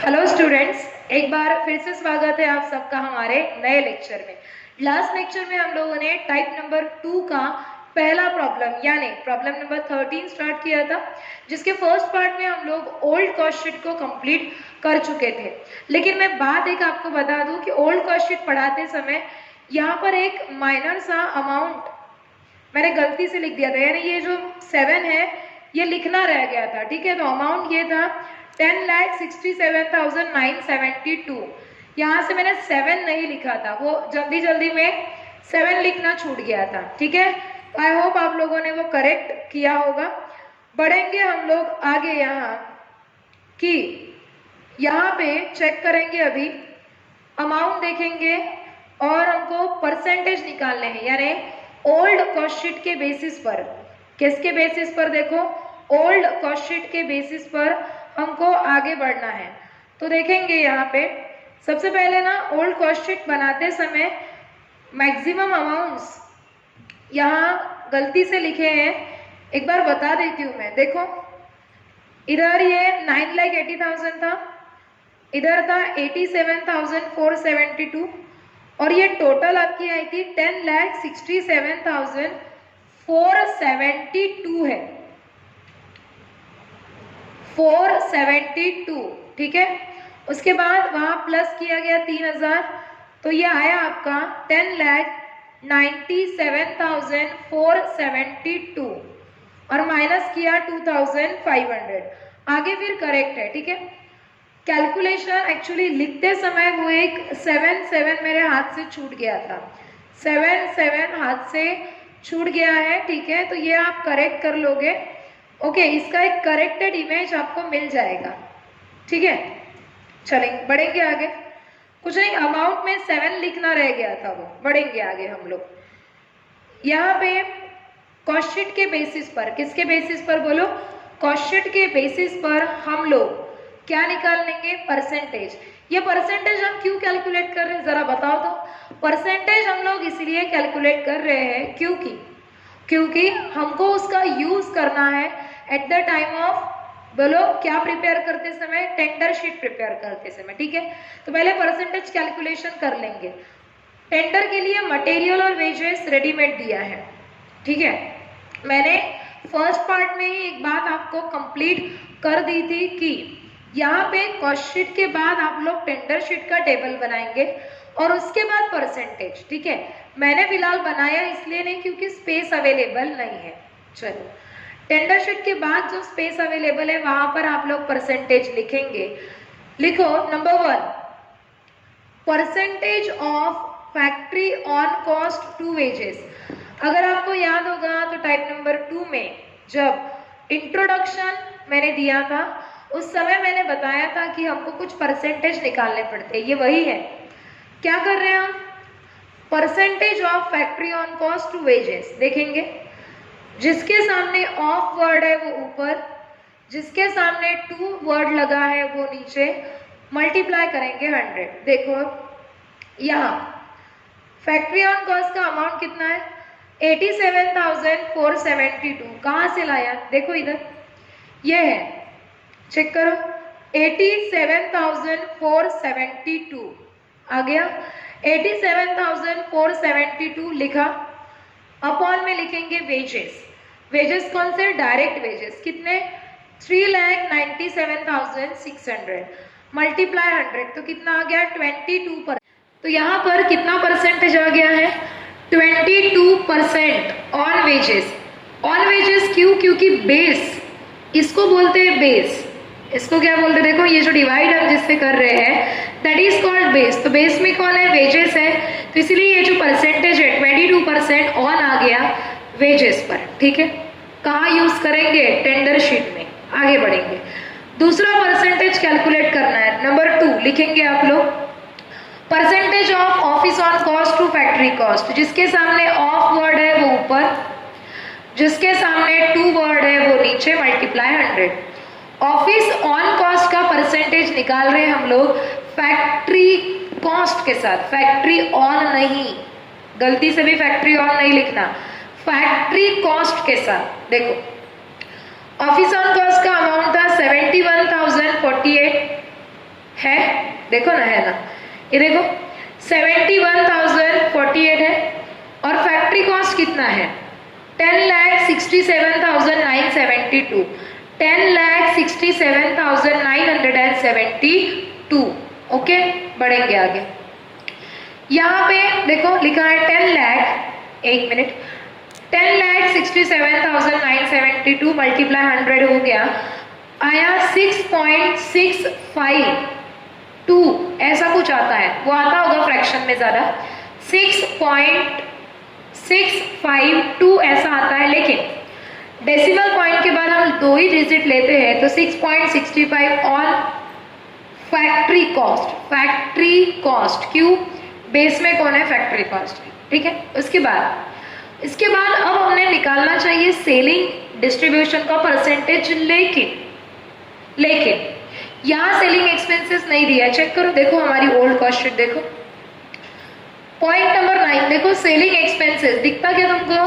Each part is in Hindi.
हेलो स्टूडेंट्स, एक बार फिर से स्वागत है आप सबका हमारे नए लेक्चर में। लास्ट लेक्चर में हम लोगों ने टाइप नंबर 2 का पहला प्रॉब्लम यानी प्रॉब्लम नंबर 13 स्टार्ट किया था, जिसके फर्स्ट पार्ट में हम लोग ओल्ड कॉस्ट शीट को कंप्लीट कर चुके थे। लेकिन मैं बात एक आपको बता दूं कि ओल्ड कॉस्ट शीट पढ़ाते समय यहाँ पर एक माइनर सा अमाउंट मैंने गलती से लिख दिया था, यानी ये जो 7 है ये लिखना रह गया था। ठीक है, तो अमाउंट ये था 10,67,972। यहाँ से मैंने 7 नहीं लिखा था, वो जल्दी जल्दी में 7 लिखना छूट गया था। ठीक है, आई होप आप लोगों ने वो करेक्ट किया होगा। बढ़ेंगे हम लोग आगे यहाँ कि यहाँ पे चेक करेंगे, अभी अमाउंट देखेंगे और हमको परसेंटेज निकालने हैं, यानी ओल्ड कॉस्ट शीट के बेसिस पर। किसके बेसिस पर? देखो, ओल्ड कॉस्ट शीट के बेसिस पर हमको आगे बढ़ना है। तो देखेंगे यहाँ पे सबसे पहले ना ओल्ड कॉस्ट शीट बनाते समय मैक्सिमम अमाउंट्स यहाँ गलती से लिखे हैं, एक बार बता देती हूँ मैं। देखो, इधर ये 9,80,000 था, इधर था 87,472 और ये टोटल आपकी आई थी 10,67,472 है, 472। ठीक है, उसके बाद वहां प्लस किया गया 3,000, तो ये आया आपका 10,97,472 और माइनस किया 2,500। आगे फिर करेक्ट है। ठीक है, कैलकुलेशन एक्चुअली लिखते समय वो एक 7 मेरे हाथ से छूट गया था, 7 हाथ से छूट गया है। ठीक है, तो ये आप करेक्ट कर लोगे। ओके, इसका एक करेक्टेड इमेज आपको मिल जाएगा। ठीक है, चलेंगे बढ़ेंगे आगे। कुछ नहीं, अमाउंट में 7 लिखना रह गया था, वो बढ़ेंगे आगे हम लोग। यहाँ पे कॉस्ट शीट के बेसिस पर, किसके बेसिस पर बोलो? कॉस्ट शीट के बेसिस पर हम लोग क्या निकाल लेंगे? परसेंटेज। ये परसेंटेज हम क्यों कैलकुलेट कर रहे हैं जरा बताओ तो। परसेंटेज हम लोग इसलिए कैलकुलेट कर रहे हैं क्योंकि हमको उसका यूज करना है एट द टाइम ऑफ, बोलो क्या प्रिपेयर करते समय? टेंडर शीट प्रिपेयर करते समय। ठीक है, तो पहले परसेंटेज कैलकुलेशन कर लेंगे। टेंडर के लिए मटेरियल और वेजेस रेडीमेड दिया है। ठीक है, मैंने फर्स्ट पार्ट में ही एक बात आपको कंप्लीट कर दी थी कि यहाँ पे कॉस्ट शीट के बाद आप लोग टेंडर शीट का टेबल बनाएंगे और उसके बाद परसेंटेज। ठीक है, मैंने फिलहाल बनाया इसलिए नहीं क्योंकि स्पेस अवेलेबल नहीं है। चलो, टेंडर शीट के बाद जो स्पेस अवेलेबल है वहां पर आप लोग परसेंटेज लिखेंगे। लिखो, number 1, percentage of factory on cost to wages. अगर आपको याद होगा तो टाइप नंबर 2 में जब इंट्रोडक्शन मैंने दिया था उस समय मैंने बताया था कि हमको कुछ परसेंटेज निकालने पड़ते हैं। ये वही है। क्या कर रहे हैं हम? Percentage of factory on cost to wages देखेंगे। जिसके सामने ऑफ वर्ड है वो ऊपर, जिसके सामने टू वर्ड लगा है वो नीचे, मल्टीप्लाई करेंगे 100। देखो यहाँ फैक्ट्री ऑन कॉस्ट का अमाउंट कितना है? 87,472। कहाँ से लाया? देखो इधर ये है, चेक करो, 87,472 आ गया। 87,472 लिखा, अपॉन में लिखेंगे वेजेस। वेजेस कौन से? Direct wages. कितने? 3,97,600 मल्टीप्लाई 100, तो कितना आ गया? 22%। तो यहाँ पर कितना परसेंटेज आ गया है? 22% ऑन वेजेस। ऑन वेजेस क्यों? क्योंकि बेस, इसको बोलते हैं बेस। इसको क्या बोलते हैं? देखो, ये जो डिवाइड हम जिससे कर रहे हैं दैट इज कॉल्ड बेस। तो बेस में कौन है? वेजेस है। तो इसलिए ये जो परसेंटेज है 22% ऑन आ गया वेजेस पर। ठीक है, कहाँ यूज करेंगे? टेंडर शीट में। आगे बढ़ेंगे, दूसरा परसेंटेज कैलकुलेट करना है। नंबर 2 लिखेंगे आप लोग, percentage of office on cost to factory cost. जिसके सामने ऑफ वर्ड है वो ऊपर, जिसके सामने टू वर्ड है वो नीचे, मल्टीप्लाई 100। ऑफिस ऑन कॉस्ट का परसेंटेज निकाल रहे हैं हम लोग फैक्ट्री कॉस्ट के साथ, फैक्ट्री ऑन नहीं, गलती से भी फैक्ट्री ऑन नहीं लिखना, फैक्ट्री कॉस्ट के साथ। देखो, ऑफिस ऑन कॉस्ट का अमाउंट था 71,048 देखो ना, है ना, ये देखो 71,048 है और फैक्ट्री कॉस्ट कितना है 10,67,972, 10,67,972। ओके, बढ़ेंगे आगे। यहाँ पे देखो लिखा है 10 लाख, एक मिनट, 10,67,972 मल्टीप्लाई 100 हो गया, आया 6.652 ऐसा कुछ आता है, वो आता होगा फ्रैक्शन में ज़्यादा, 6.652 ऐसा आता है, लेकिन डेसिमल पॉइंट के बाद हम 2 ही डिजिट लेते हैं तो 6.65 on factory cost. Factory cost क्यों, बेस में कौन है, फैक्ट्री कॉस्ट, ठीक है। इसके बाद अब हमने निकालना चाहिए सेलिंग डिस्ट्रीब्यूशन का परसेंटेज, लेकिन यहाँ सेलिंग एक्सपेंसेस नहीं दिया, चेक करो, देखो हमारी ओल्ड कॉस्ट शीट देखो, पॉइंट नंबर 9 देखो, सेलिंग एक्सपेंसेस दिखता क्या तुमको,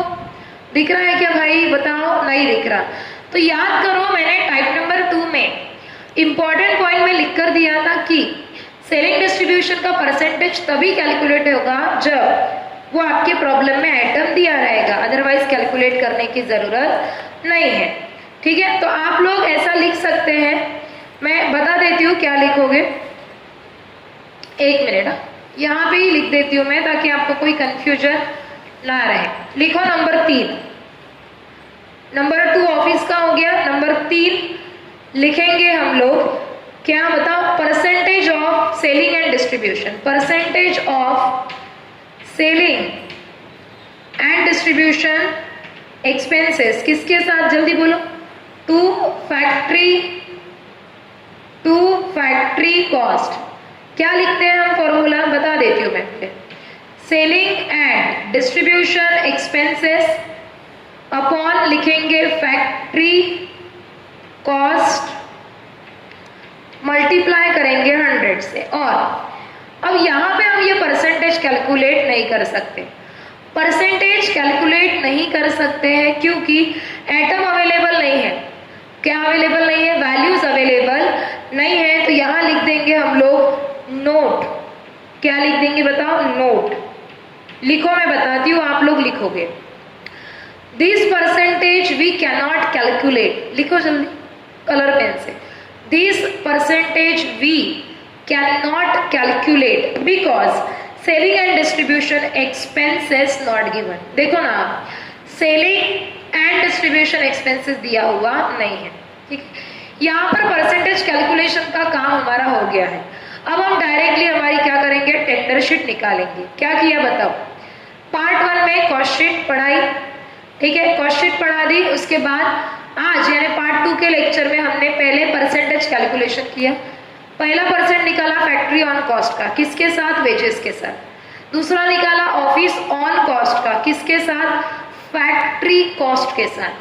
दिख रहा है क्या भाई, बताओ, नहीं दिख रहा। तो याद करो मैंने टाइप नंबर 2 में इंपॉर्टेंट पॉइंट में लिख कर दिया था कि सेलिंग डिस्ट्रीब्यूशन का परसेंटेज तभी कैलकुलेट होगा जब वो आपके प्रॉब्लम में आइटम दिया रहेगा, अदरवाइज कैलकुलेट करने की जरूरत नहीं है, ठीक है। तो आप लोग ऐसा लिख सकते हैं, मैं बता देती हूँ क्या लिखोगे, एक मिनट, यहाँ पे ही लिख देती हूँ मैं ताकि आपको कोई कंफ्यूजन ना रहे। लिखो नंबर 3, नंबर 2 ऑफिस का हो गया, नंबर 3 लिखेंगे हम लोग क्या, बताओ, percentage of selling and distribution, percentage of selling and distribution expenses किसके साथ, जल्दी बोलो, टू फैक्ट्री कॉस्ट। क्या लिखते हैं हम, फॉर्मूला बता देती हूँ मैं, selling and distribution expenses upon लिखेंगे फैक्ट्री कॉस्ट, मल्टीप्लाई करेंगे 100 से। और अब यहाँ पे हम ये परसेंटेज कैलकुलेट नहीं कर सकते, परसेंटेज कैलकुलेट नहीं कर सकते हैं क्योंकि एटम अवेलेबल नहीं है। क्या अवेलेबल नहीं है, वैल्यूज अवेलेबल नहीं है। तो यहाँ लिख देंगे हम लोग नोट, क्या लिख देंगे बताओ, नोट। लिखो, मैं बताती हूँ, आप लोग लिखोगे, this percentage we cannot calculate, लिखो जल्दी कलर पेन से, this percentage we cannot calculate because selling and distribution expenses not given। देखो ना, selling and distribution expenses दिया हुआ नहीं है, ठीक है। यहाँ पर परसेंटेज कैलकुलेशन का काम हमारा हो गया है। अब हम डायरेक्टली हमारी क्या करेंगे, टेंडर शीट निकालेंगे। क्या किया बताओ, पार्ट 1 में कॉस्ट शीट पढ़ाई, ठीक है, कॉस्ट शीट पढ़ा दी। उसके बाद आज यानी पार्ट 2 के लेक्चर में हमने पहले परसेंटेज कैलकुलेशन किया। पहला परसेंट निकाला फैक्ट्री ऑन कॉस्ट का, किसके साथ, वेजेस के साथ। दूसरा निकाला ऑफिस ऑन कॉस्ट का, किसके साथ, फैक्ट्री कॉस्ट के साथ।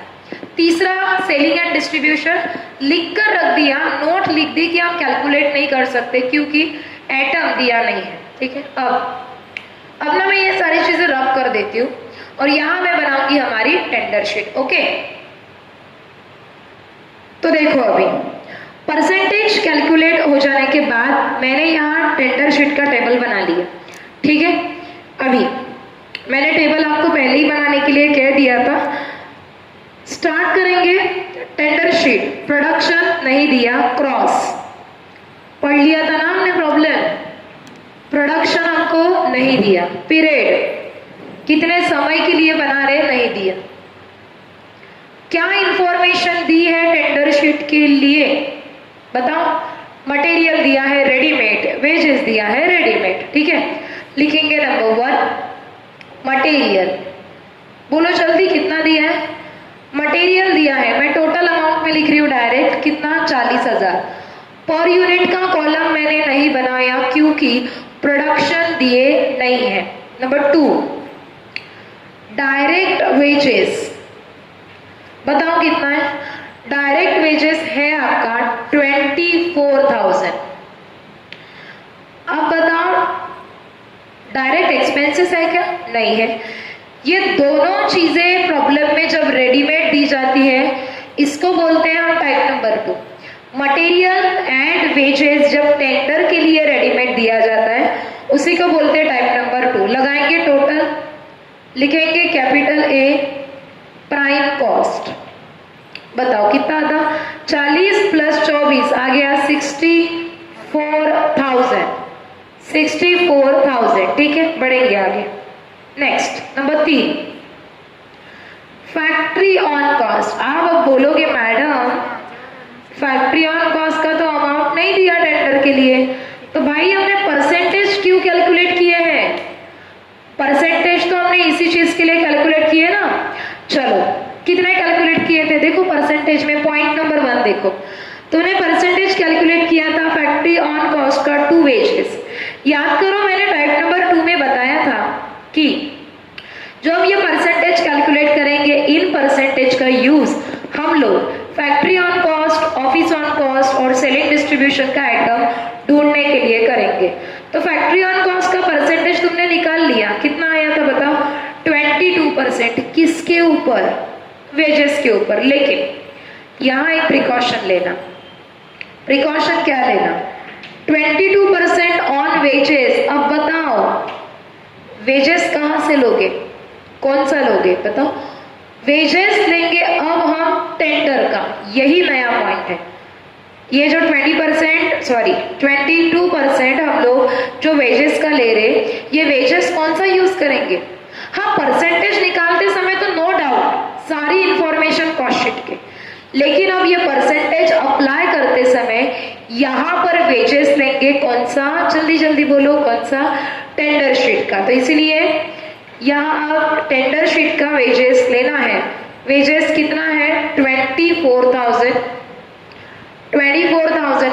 तीसरा सेलिंग एंड डिस्ट्रीब्यूशन लिख कर रख दिया, नोट लिख दी कि हम कैलकुलेट नहीं कर सकते क्योंकि एटम दिया नहीं है, ठीक है। अब ना मैं ये सारी चीजें रब कर देती हूँ और यहाँ मैं बनाऊंगी हमारी टेंडर शीट, ओके। तो देखो, अभी परसेंटेज कैलकुलेट हो जाने के बाद मैंने यहाँ टेंडर शीट का टेबल बना लिया, ठीक है। अभी मैंने टेबल आपको पहले ही बनाने के लिए कह दिया था। स्टार्ट करेंगे टेंडर शीट, प्रोडक्शन नहीं दिया, क्रॉस पढ़ लिया था ना हमने प्रॉब्लम, प्रोडक्शन हमको नहीं दिया, पीरियड कितने समय के लिए बना रहे नहीं दिया। क्या इंफॉर्मेशन दी है टेंडर शीट के लिए बताओ, मटेरियल दिया है रेडीमेड, वेजेस दिया है रेडीमेड, ठीक है। लिखेंगे नंबर 1 मटेरियल, बोलो जल्दी कितना दिया है, मटेरियल दिया है, मैं टोटल अमाउंट में लिख रही हूँ डायरेक्ट, कितना, 40,000। पर यूनिट का कॉलम मैंने नहीं बनाया क्योंकि प्रोडक्शन दिए नहीं है। नंबर 2 डायरेक्ट वेजेस, बताओ कितना है, डायरेक्ट वेजेस है आपका 24,000। अब बताओ डायरेक्ट एक्सपेंसेस है क्या, नहीं है। ये दोनों चीजें प्रॉब्लम में जब रेडीमेड दी जाती है इसको बोलते हैं हम type number 2। Material and wages जब टेंडर के लिए रेडीमेड दिया जाता है उसी को बोलते हैं टाइप नंबर 2। लगाएंगे टोटल, लिखेंगे कैपिटल ए, प्राइम कॉस्ट, बताओ कितना था, 40 प्लस 24 आ गया 64,000, 64,000, ठीक है, बढ़ेंगे आगे। Next number 3, factory on cost. आप अब बोलोगे मैडम फैक्ट्री ऑन कॉस्ट का तो अमाउंट नहीं दिया टेंडर के लिए, तो भाई हमने परसेंटेज क्यों कैलकुलेट किए हैं? परसेंटेज तो हमने इसी चीज के लिए कैलकुलेट किए ना। चलो कितने कैलकुलेट किए थे, देखो परसेंटेज में पॉइंट नंबर 1 देखो, तूने परसेंटेज कैलकुलेट किया था फैक्ट्री ऑन कॉस्ट का 2 वेजेस। याद करो मैंने टाइप नंबर 2 में बताया था कि जो हम ये परसेंटेज कैलकुलेट करेंगे, इन परसेंटेज का यूज हम लोग factory on cost, office on cost और सेलिंग डिस्ट्रीब्यूशन का आइटम ढूंढने के लिए करेंगे। तो फैक्ट्री ऑन कॉस्ट का परसेंटेज तुमने निकाल लिया, कितना आया था बताओ, 22%। किसके ऊपर? वेजेस के ऊपर। लेकिन यहां एक प्रिकॉशन लेना। प्रिकॉशन क्या लेना? 22% ऑन वेजेस। अब बताओ वेजेस कहां से लोगे, कौन सा लोगे बताओ? वेजेस लेंगे अब हम टेंडर का, यही नया पॉइंट है। ये जो 22% हम लोग जो वेजेस का ले रहे, ये वेजेस कौन सा यूज करेंगे? हाँ, परसेंटेज निकालते समय तो नो डाउट सारी इंफॉर्मेशन कॉस्ट शीट के, लेकिन अब ये परसेंटेज अप्लाई करते समय यहां पर वेजेस लेंगे कौन सा, जल्दी जल्दी बोलो कौन सा? टेंडर शीट का। तो इसीलिए यहाँ अब टेंडर शीट का वेजेस लेना है। वेजेस कितना है? 24,000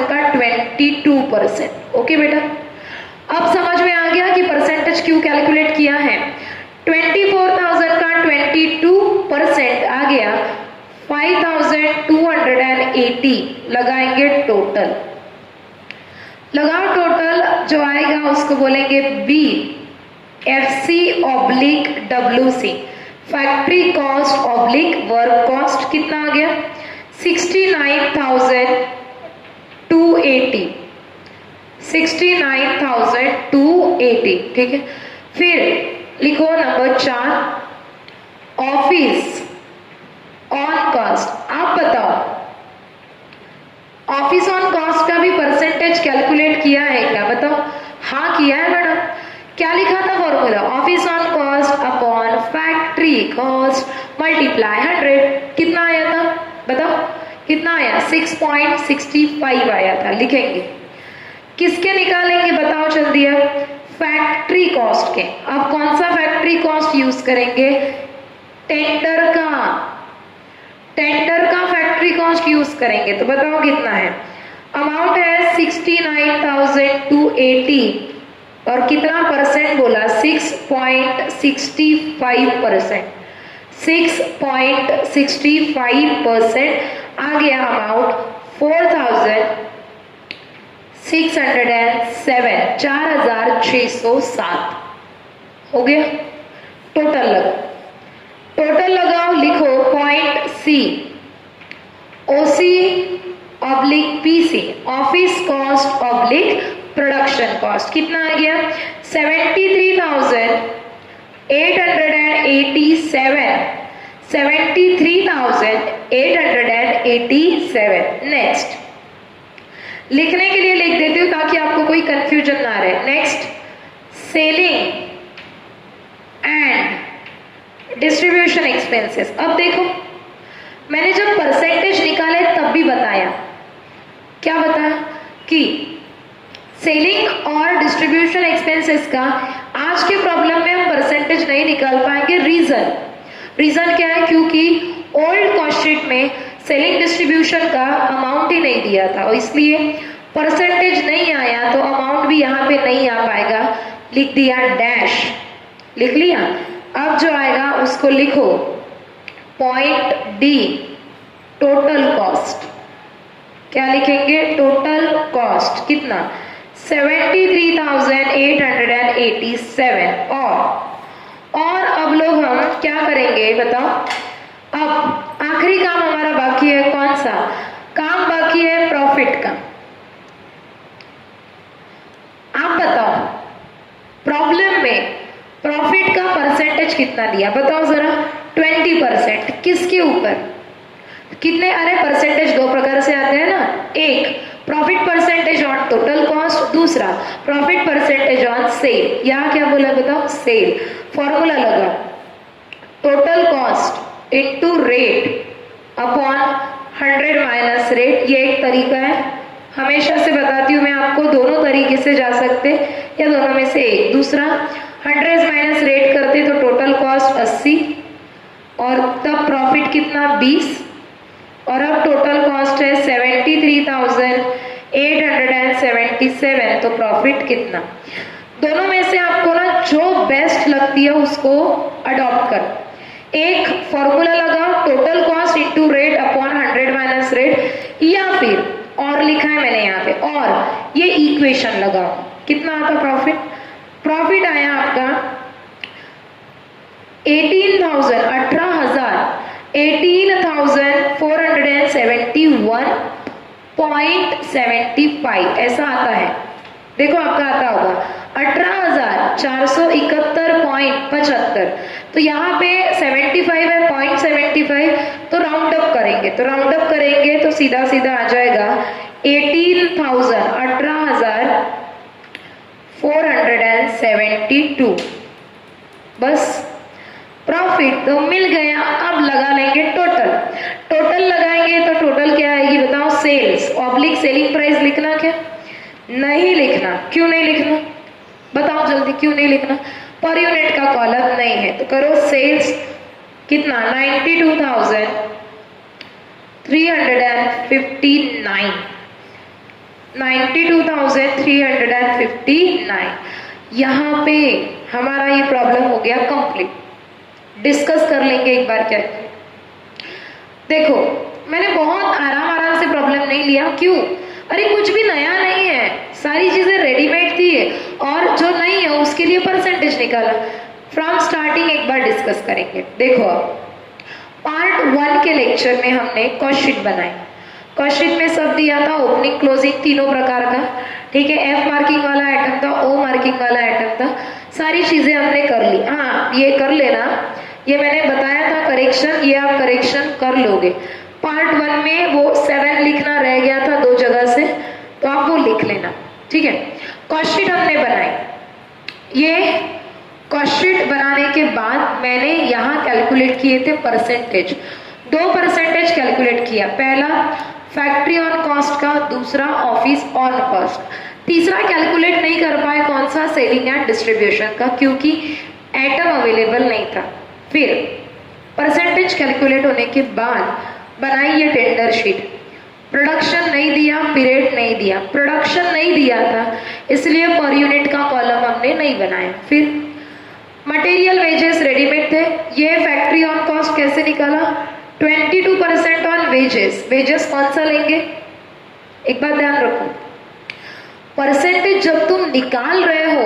का 22%। ओके बेटा, अब समझ में आ गया कि परसेंटेज क्यों कैलकुलेट किया है। 24,000 का 22% आ गया 5,280। लगाएंगे टोटल, लगाओ टोटल, जो आएगा उसको बोलेंगे B FC/WC, factory cost oblique work cost. कितना आ गया? 69,280, 69,280, ठीक है। फिर लिखो नंबर 4, ऑफिस ऑन कॉस्ट। आप बताओ ऑफिस ऑन कॉस्ट का भी परसेंटेज कैलकुलेट किया है क्या? बताओ। हाँ किया है मैडम। क्या लिखा था formula? Office on cost upon factory cost multiply 100। कितना आया था बताओ? कितना आया? 6.65 आया था। लिखेंगे, किसके निकालेंगे बताओ जल्दी? अब फैक्ट्री कॉस्ट के। अब कौन सा फैक्ट्री कॉस्ट यूज करेंगे? टेंडर का, टेंडर का फैक्ट्री कॉस्ट यूज करेंगे। तो बताओ कितना है? अमाउंट है 69,280 और कितना परसेंट बोला? 6.65%। 6.65% आ गया अमाउंट 4,607, 4,607 हो गया। टोटल लगाओ, टोटल लगाओ, लिखो point C, OC/PC, office cost oblique production cost. कितना आ गया? 73,887, 73,887। नेक्स्ट लिखने के लिए लिख देती हूँ ताकि आपको कोई कंफ्यूजन ना रहे। Next, selling and distribution expenses. अब देखो मैंने जब परसेंटेज निकाले तब भी बताया, क्या बताया कि सेलिंग और डिस्ट्रीब्यूशन एक्सपेंसेस का आज के प्रॉब्लम में हम परसेंटेज नहीं निकाल पाएंगे। रीजन क्या है? क्योंकि ओल्ड कॉस्ट शीट में सेलिंग डिस्ट्रीब्यूशन का अमाउंट ही नहीं दिया था और इसलिए परसेंटेज नहीं आया, तो अमाउंट भी यहाँ पे नहीं आ पाएगा। लिख दिया डैश, लिख लिया। अब जो आएगा उसको लिखो पॉइंट डी, टोटल कॉस्ट। क्या लिखेंगे? टोटल कॉस्ट कितना? 73,887। और अब लोग हम क्या करेंगे बताओ? अब आखिरी काम हमारा बाकी है, कौन सा? काम बाकी है प्रॉफिट का। आप बताओ प्रॉब्लम में प्रॉफिट का परसेंटेज कितना दिया, बताओ जरा। 20%। किसके ऊपर, कितने? अरे परसेंटेज दो प्रकार से आते हैं ना, एक profit percentage on total cost, दूसरा प्रॉफिट परसेंटेज ऑन सेल। यहाँ क्या बोला बताओ, सेल। फॉर्मूला लगाओ, total cost into rate upon 100 minus rate. ये एक तरीका है, हमेशा से बताती हूँ मैं आपको, दोनों तरीके से जा सकते या दोनों में से एक। दूसरा 100 माइनस रेट करते तो टोटल कॉस्ट 80 और तब प्रॉफिट कितना 20 और अब टोटल कॉस्ट है 73,877 तो प्रॉफिट कितना। दोनों में से आपको ना जो बेस्ट लगती है उसको अडॉप्ट कर। एक फॉर्मूला लगाओ, total cost into rate upon 100 minus rate, या फिर और लिखा है मैंने यहाँ पे, और ये इक्वेशन लगाओ। कितना आता प्रॉफिट? प्रॉफिट आया आपका 18,471.75 ऐसा आता है। देखो आपका आता होगा 18,471.75। तो यहाँ पे 75 है, 0.75, तो राउंड अप करेंगे, तो सीधा सीधा आ जाएगा 18,472। बस प्रॉफिट तो मिल गया। अब लगा लेंगे टोटल लगाएंगे तो टोटल क्या आएगी बताओ, सेल्स ऑब्लिक सेलिंग प्राइस। लिखना क्या? नहीं लिखना। क्यों नहीं लिखना बताओ जल्दी, क्यों नहीं लिखना? पर यूनिट का कॉलम नहीं है, तो करो सेल्स कितना, 92,359। यहाँ पे हमारा ये प्रॉब्लम हो गया कंप्लीट। डिस्कस कर लेंगे एक बार क्या। देखो मैंने बहुत आराम से प्रॉब्लम नहीं लिया। क्यों? अरे कुछ भी नया नहीं है, सारी चीजें रेडीमेड थी और जो नहीं है उसके लिए परसेंटेज निकाला। फ्रॉम स्टार्टिंग एक बार डिस्कस करेंगे। देखो अब पार्ट 1 के लेक्चर में हमने कॉस्ट शीट बनाई। कॉस्ट शीट में सब दिया था, ओपनिंग क्लोजिंग तीनों प्रकार का, ठीक है। एफ मार्किंग वाला आइटम था, ओ मार्किंग वाला आइटम था, सारी चीजें हमने कर ली। हाँ ये कर लेना, ये मैंने बताया था करेक्शन, ये आप करेक्शन कर लोगे। पार्ट 1 में वो 7 लिखना रह गया था 2 जगह से, तो आप वो लिख लेना, ठीक है। कॉस्ट शीट हमने बनाई। ये कॉस्ट शीट बनाने के बाद मैंने यहाँ कैलकुलेट किए थे परसेंटेज। 2 परसेंटेज कैलकुलेट किया, पहला फैक्ट्री ऑन कॉस्ट का, दूसरा ऑफिस ऑन कॉस्ट। तीसरा कैलकुलेट नहीं कर पाए, कौन सा, सेलिंग एंड डिस्ट्रीब्यूशन का, क्योंकि आइटम अवेलेबल नहीं था। फिर परसेंटेज कैलकुलेट होने के बाद बनाई ये टेंडर शीट। प्रोडक्शन नहीं दिया, पीरियड नहीं दिया, प्रोडक्शन नहीं दिया था इसलिए पर यूनिट का कॉलम हमने नहीं बनाया। फिर मटेरियल वेजेस रेडीमेड थे, ये फैक्ट्री ऑन कॉस्ट कैसे निकाला, 22% ऑन वेजेस। वेजेस कौन सा लेंगे, एक बात ध्यान रखो, परसेंटेज जब तुम निकाल रहे हो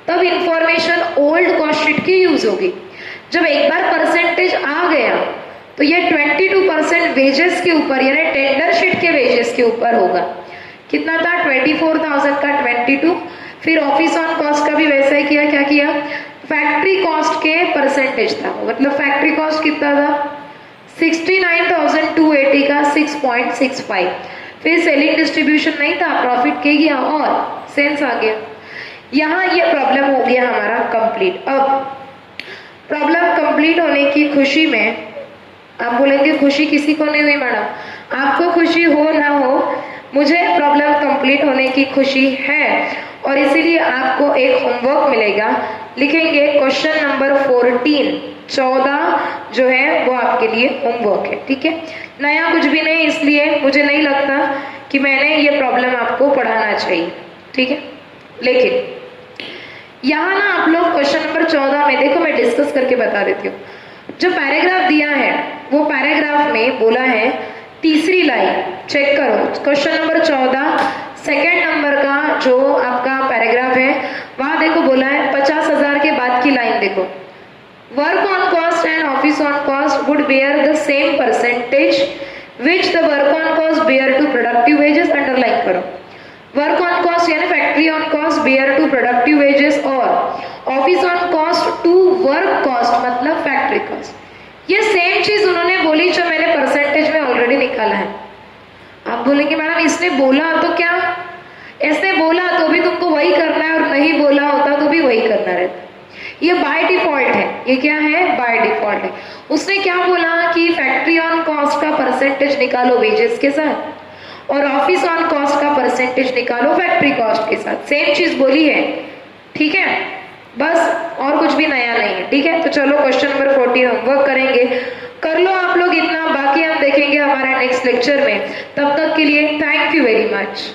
तब इंफॉर्मेशन ओल्ड कॉस्ट शीट की यूज होगी। जब एक बार परसेंटेज आ गया तो ये 22% वेजेस के ऊपर, यानी टेंडर शीट के वेजेस के ऊपर होगा। कितना था, 24,000 का 22। फिर ऑफिस ऑन कॉस्ट का भी वैसा ही किया। क्या किया, फैक्ट्री कॉस्ट के परसेंटेज था, मतलब फैक्ट्री कॉस्ट कितना था, 69,280 का 6.65। फिर सेलिंग डिस्ट्रीब्यूशन नहीं था, प्रॉफिट के गया और सेल्स आ गया। यहाँ ये प्रॉब्लम हो गया हमारा कंप्लीट। अब प्रॉब्लम कंप्लीट होने की खुशी में आप बोलेंगे खुशी किसी को नहीं हुई मैडम, आपको खुशी हो ना हो, मुझे प्रॉब्लम कंप्लीट होने की खुशी है और इसीलिए आपको एक होमवर्क मिलेगा। लिखेंगे क्वेश्चन नंबर 14 जो है वो आपके लिए होमवर्क है, ठीक है। नया कुछ भी नहीं, इसलिए मुझे नहीं लगता कि मैंने ये प्रॉब्लम आपको पढ़ाना चाहिए, ठीक है। लेकिन यहाँ ना आप लोग क्वेश्चन नंबर 14 में देखो, मैं डिस्कस करके बता देती हूँ। जो पैराग्राफ दिया है वो पैराग्राफ में बोला है, तीसरी लाइन चेक करो, क्वेश्चन नंबर 14 सेकेंड नंबर का जो आपका पैराग्राफ है वहां देखो बोला है 50,000 के बाद की लाइन देखो, work on cost and office on cost would bear the same percentage which the work on cost bear to productive wages, underline करो। वर्क ऑन कॉस्ट यानी factory on cost bear to productive wages और office on cost to work cost मतलब फैक्ट्री कॉस्ट। ये सेम चीज उन्होंने बोली जो मैंने परसेंटेज में ऑलरेडी निकाला है। आप बोलेंगे मैडम इसने बोला तो क्या, ऐसे बोला तो भी तुमको वही करना है और नहीं बोला होता तो भी वही करना रहता। ये बाय डिफॉल्ट है, ये क्या है, बाय डिफॉल्ट है। उसने क्या बोला कि फैक्ट्री ऑन कॉस्ट का परसेंटेज निकालो वेजेस के साथ और ऑफिस ऑन कॉस्ट का परसेंटेज निकालो फैक्ट्री कॉस्ट के साथ। सेम चीज बोली है, ठीक है, बस और कुछ भी नया नहीं है, ठीक है। तो चलो क्वेश्चन नंबर 14 होमवर्क करेंगे, कर लो आप लोग इतना, बाकी हम देखेंगे हमारे नेक्स्ट लेक्चर में। तब तक के लिए थैंक यू वेरी मच।